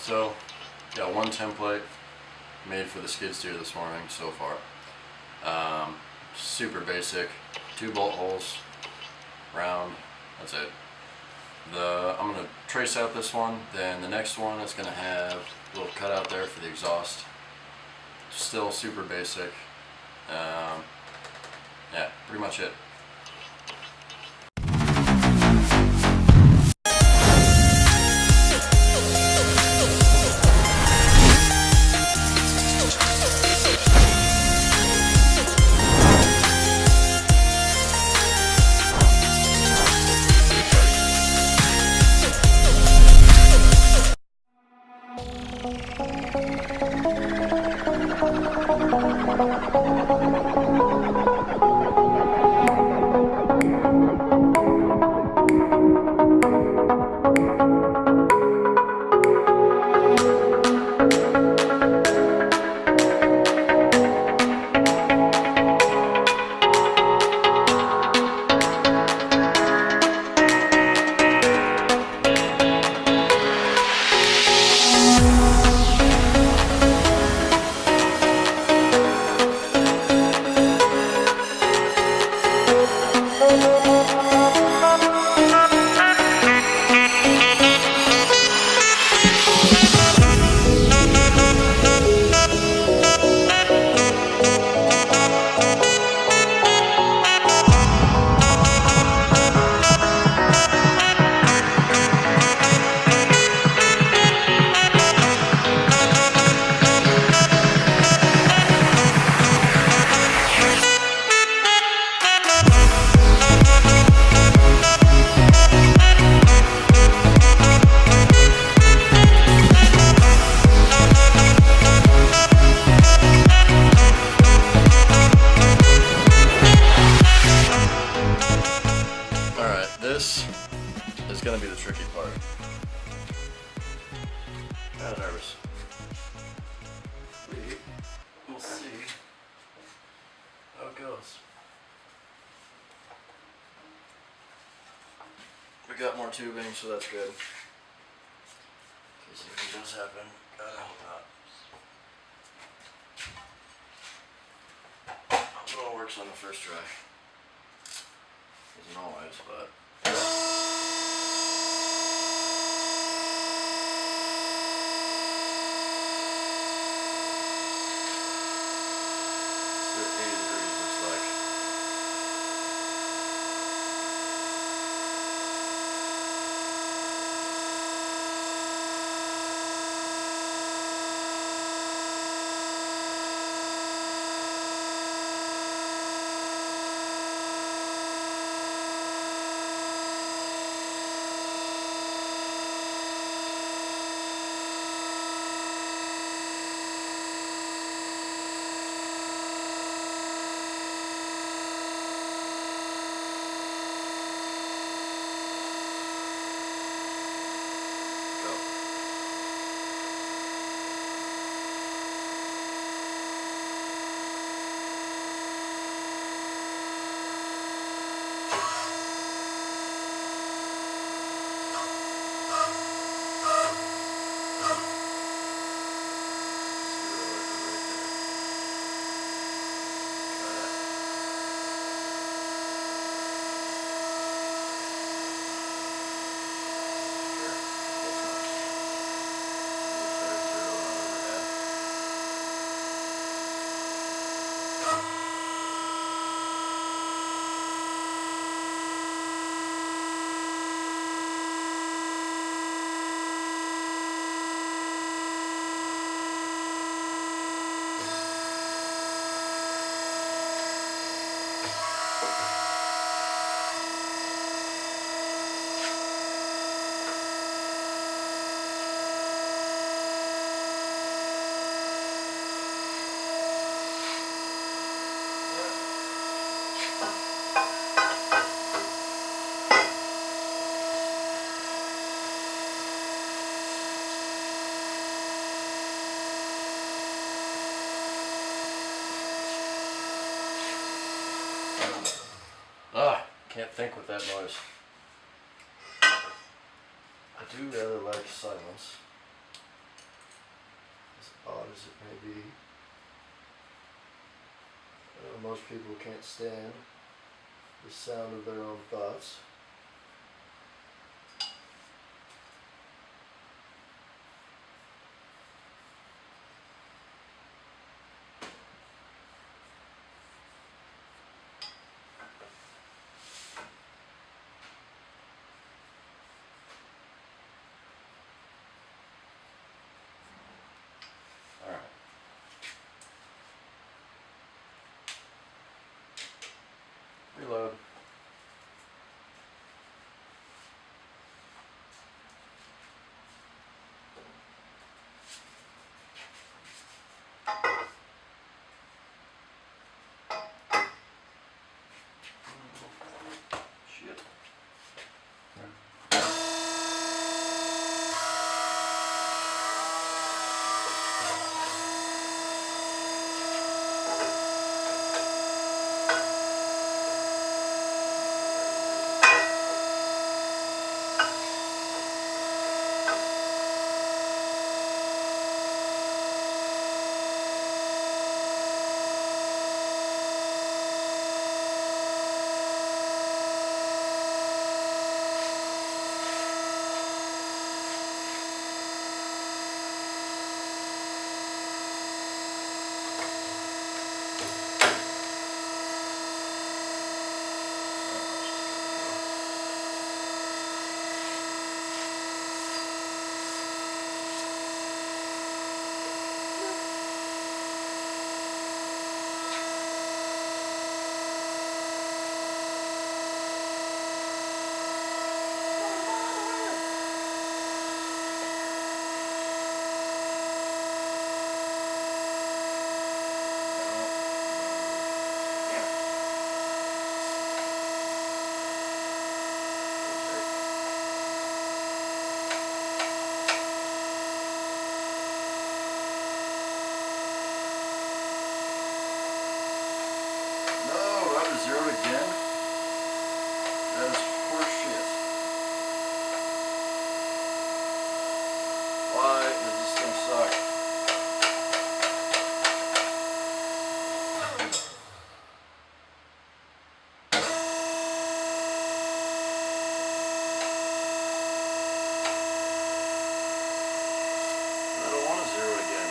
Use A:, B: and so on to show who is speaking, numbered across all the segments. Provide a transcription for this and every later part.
A: So, got one template made for the skid steer this morning so far. Super basic, 2 bolt holes, round, that's it. I'm going to trace out this one, then the next one is going to have a little cutout there for the exhaust. Still super basic. Yeah, pretty much it. This is going to be the tricky part. Kind of nervous. We'll see how it goes. We got more tubing, so that's good. In case anything does happen, God, I hope not. Hope it all works on the first try. Isn't always, but. Can't think with that noise. I do rather like silence.
B: odd as it may be. Most people can't stand the sound of their own thoughts.
A: Reload. Shit. Zero again? That is horseshit. Why does this thing suck? I don't want to zero again.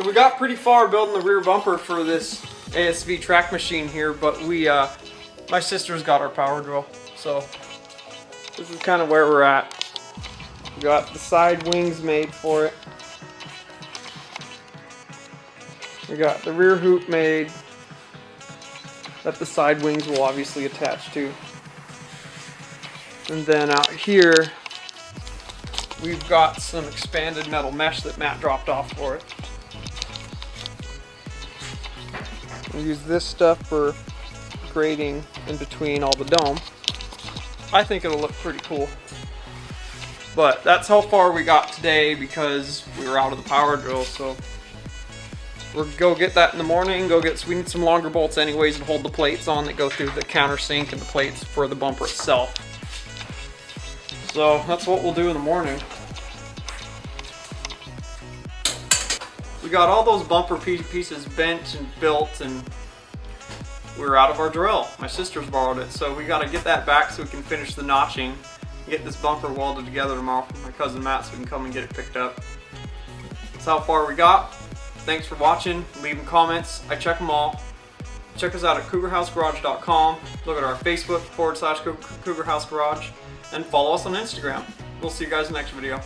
C: We got pretty far building the rear bumper for this ASV track machine here, but my sister's got our power drill, so this is kind of where we're at. We got the side wings made for it. We got the rear hoop made that the side wings will obviously attach to. And then out here, we've got some expanded metal mesh that Matt dropped off for it. We use this stuff for grading in between all the dome. I think it'll look pretty cool. But that's how far we got today because we were out of the power drill, so we'll go get that in the morning. We need some longer bolts anyways to hold the plates on that go through the countersink and the plates for the bumper itself. So that's what we'll do in the morning. We got all those bumper pieces bent and built, and we were out of our drill. My sister's borrowed it, so we got to get that back so we can finish the notching and get this bumper welded together tomorrow for my cousin Matt so we can come and get it picked up. That's how far we got. Thanks for watching, leaving comments. I check them all. Check us out at cougarhousegarage.com. Look at our Facebook /Cougar House Garage, and follow us on Instagram. We'll see you guys in the next video.